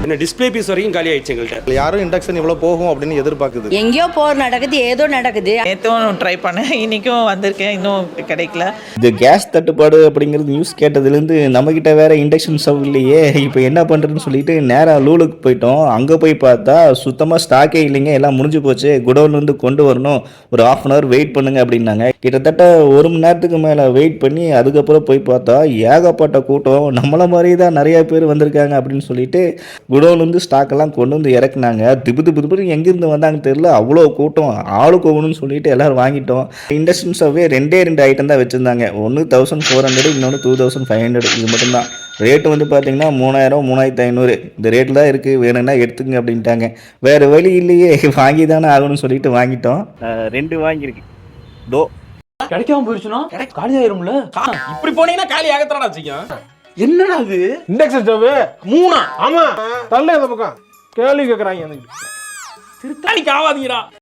என்ன display piece வரைக்கும் காலி ஆயிடுச்சு எங்கள்கிட்ட. யாரும் இண்டக்ஷன் இவ்வளோ போகும் அப்படின்னு எதிர்பார்க்குது. எங்கேயோ போர் நடக்குது, ஏதோ நடக்குது. நேற்றும் ட்ரை பண்ணேன், இன்றைக்கும் வந்திருக்கேன், இன்னும் கிடைக்கல. இது கேஸ் தட்டுப்பாடு அப்படிங்கிறது நியூஸ் கேட்டதுலேருந்து நம்மக்கிட்ட வேறு இண்டக்ஷன் ஸ்டவ் இல்லையே, இப்போ என்ன பண்ணுறதுன்னு சொல்லிட்டு நேராக லூலுக்கு போயிட்டோம். அங்கே போய் பார்த்தா சுத்தமாக ஸ்டாக்கே இல்லைங்க, எல்லாம் முடிஞ்சு போச்சு, குடோன்லேருந்து கொண்டு வரணும், ஒரு ½ அன் ஹவர் வெயிட் பண்ணுங்க அப்படின்னாங்க. கிட்டத்தட்ட 1 மணி நேரத்துக்கு மேலே வெயிட் பண்ணி அதுக்கப்புறம் போய் பார்த்தா ஏகப்பட்ட கூட்டம், நம்மளை மாதிரி தான் நிறையா பேர் வந்திருக்காங்க அப்படின்னு சொல்லிட்டு குடோன்லேருந்து ஸ்டாக்கெல்லாம் கொண்டு வந்து இறக்குனாங்க. திப்பு எங்கேருந்து வந்தாங்கன்னு தெரியல, அவ்வளோ கூட்டம், ஆளுக்கு ஒவ்வொன்றுன்னு சொல்லிட்டு எல்லோரும் வாங்கிட்டோம். இண்டக்ஷன் ஸ்டவ்வே 2 ஐட்டம் தான் வச்சுருந்தாங்க. ஒன்று 1400, இன்னொன்று 2500. இது மட்டும்தான். ரேட்டு வந்து பார்த்தீங்கன்னா 3000 3500 இந்த ரேட்டில் தான் இருக்குது, வேணும்னா எடுத்துங்க அப்படின்ட்டாங்க. வேறு வழி இல்லையே, வாங்கி தானே ஆகணும்னு சொல்லிட்டு வாங்கிட்டோம். 2 வாங்கியிருக்கு. கிடைக்காம போயிருச்சுன்னா காலி ஆயிரும்ல. இப்படி போனீங்கன்னா காலி ஆகத்தானடா செய்யும். என்னடா அது இண்டக்ஷன் ஸ்டவ் 3? ஆமா, தள்ள அந்த பக்கம் கேள்வி கேட்கறாங்க. திருத்தாணிக்கு ஆவாதீங்கடா.